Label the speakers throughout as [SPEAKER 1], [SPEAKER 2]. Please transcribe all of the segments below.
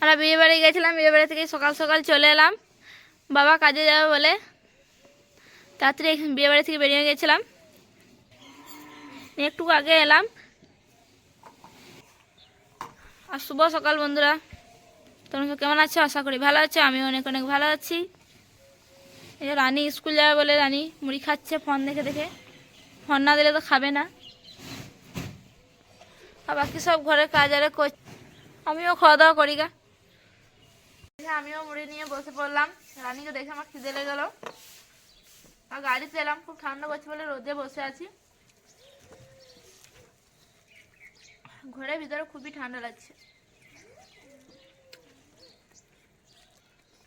[SPEAKER 1] আমরা বিয়ে বাড়ি গেছিলাম, বিয়ে বাড়ি থেকে সকাল সকাল চলে এলাম। বাবা কাজে যাবে বলে তাড়াতাড়ি বিয়ে বাড়ি থেকে বেরিয়ে গেছিলাম, একটু আগে এলাম। আর শুভ সকাল বন্ধুরা, তোমরা কেমন আছো? আশা করি ভালো আছো, আমিও অনেক অনেক ভালো আছি। এই যে রানী স্কুল যাবে বলে রানী মুড়ি খাচ্ছে ফোন দেখে দেখে, ফোন না দিলে তো খাবে না। আর বাকি সব ঘরের কাজ আরে করছে, আমিও খাওয়া দাওয়া করি গা। আমিও মুড়ি নিয়ে বসে পড়লাম। রানীকে দেখে আমার খিদে লেগে গেল, আর গাড়িতে এলাম, খুব ঠান্ডা করছে বলে রোদে বসে আছি। ঘরের ভিতরে খুবই ঠান্ডা লাগছে।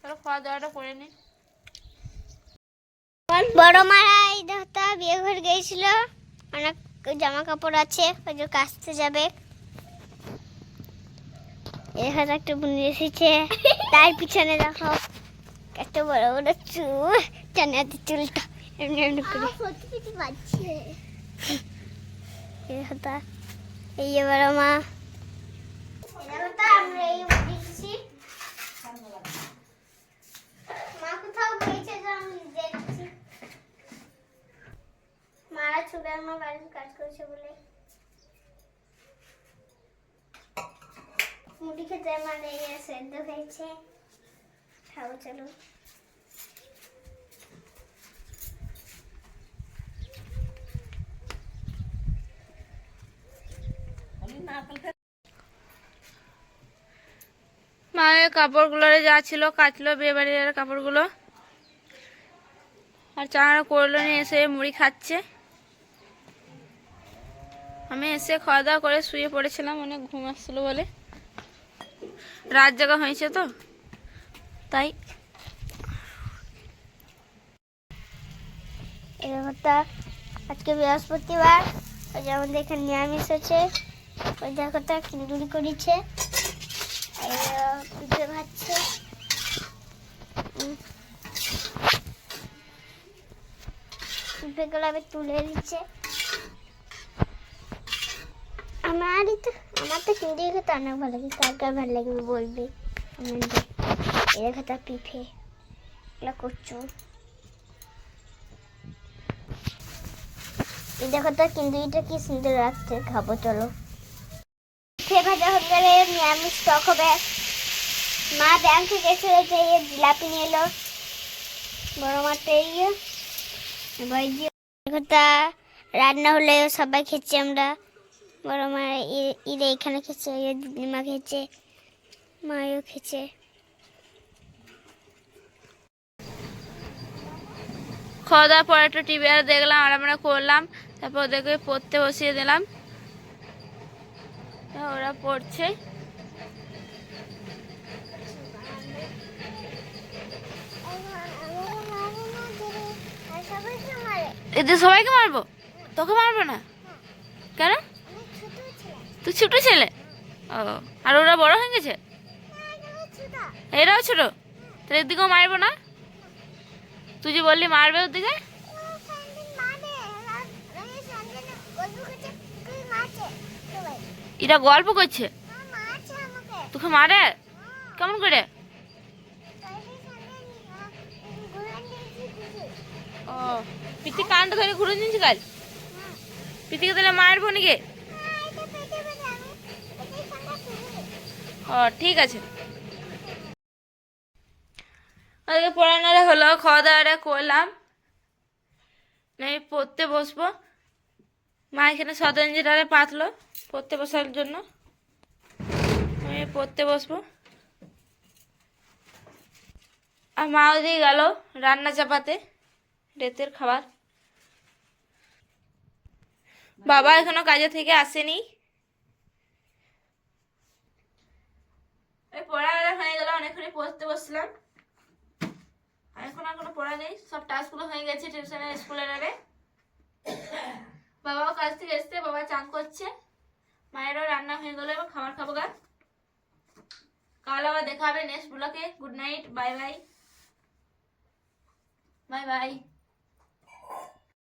[SPEAKER 1] চলো খাওয়া দাওয়াটা করে নি।
[SPEAKER 2] বড় মারা এই দাদা বিয়ে ঘর গিয়েছিল, অনেক জামা কাপড় আছে, ওই যে কাচতে যাবে। এখানে একটা বোন এসেছে, তার পিছনে দেখো কত বড় বড় চুল, চানাতে চুলটা এমনি এমনি করে বাজছে। এই যে বড় মা, আমরা এই দেখছি মা কোথাও গিয়েছে, আমি দেখছি মারা ছুটে আমার বাড়ির কাজ করছে বলে। মুড়ি খেতে মানে সেদ্ধ হয়েছে, খাবো চলো।
[SPEAKER 1] মায়ের কাপড়গুলো যা ছিল কাচলো, বিয়ে বাড়ির কাপড়গুলো, আর চানা করলো নিয়ে এসে মুড়ি খাচ্ছে। আমি এসে খাওয়া দাওয়া করে শুয়ে পড়েছিলাম, অনেক ঘুম আসছিল বলে, রাত জাগা হয়েছে তো তাই।
[SPEAKER 2] আজকে বৃহস্পতিবার, ওই যে আমাদের এখানে নিরামিষ আছে। ওই দেখো তা কিন্দুরি করেছে, পিঠে ভাজছে। পিঠেগুলো আবার তুলে দিচ্ছে। আমার তো কিন্দুরি খেতে অনেক ভালো লাগে, কার কার ভালো লাগবে বলবে। এরা খেতে পিঠে এগুলো করছো, এই দেখো তো কিন্দুরিটা কি সুন্দর লাগছে, খাবো চলো। পিঠে ভাজা হয়ে গেলে নিরামিষ টক হবে। মা ব্যাংক থেকে গেছিল, যে জিলাপি নিয়ে এলো বড় মাঠে। রান্না হলে সবাই খেয়েছি আমরা, বড় মা ঈদে এখানে খেয়েছে, দিদিমা খেয়েছে, মাও খেয়েছে।
[SPEAKER 1] খাওয়া দাওয়ার পর একটু টিভি আর দেখলাম, আমরা করলাম, তারপর ওদেরকে পড়তে বসিয়ে দিলাম, ওরা পড়ছে। এদের সবাইকে মারবো, তোকে মারবো না কেন? তুই ছোট ছেলে? ও, আর ওরা বড় হয়ে গেছে? এরাও ছোট, তাহলে এদিকেও মারবো না? তুই যে বললি মারবে ওদিকে। এটা গল্প করছে, তোকে মারে কেমন করে? ও, পিতি কানটা ধরে ঘুরে নিয়েছি কাল, পিতিকে তাহলে মারবো নাকি? ও ঠিক আছে। ওদেরকে পড়ানোটা হলো, খাওয়া দাওয়াটা করলাম, আমি পড়তে বসবো। মা এখানে শতরঞ্জিটারে পাতলো পড়তে বসার জন্য, আমি পড়তে বসবো। আর মা ওদিকে গেল রান্না চাপাতে রাতের খাবার। বাবা এখনো কাজে থেকে আসেনি। পড়াটা হয়ে গেল, অনেকক্ষণ পড়তে বসলাম। এখন আর কোনো পড়া নেই, সব টাস্কগুলো হয়ে গেছে টিউশনের স্কুলের আরে। বাবাও কাজ থেকে এসছে, বাবা চান করছে, মায়েরও রান্না হয়ে গেল, এবং খাবার খাবো গা। কাল আবার দেখা হবে নেক্সট ব্লগে। Good night, bye bye, bye bye.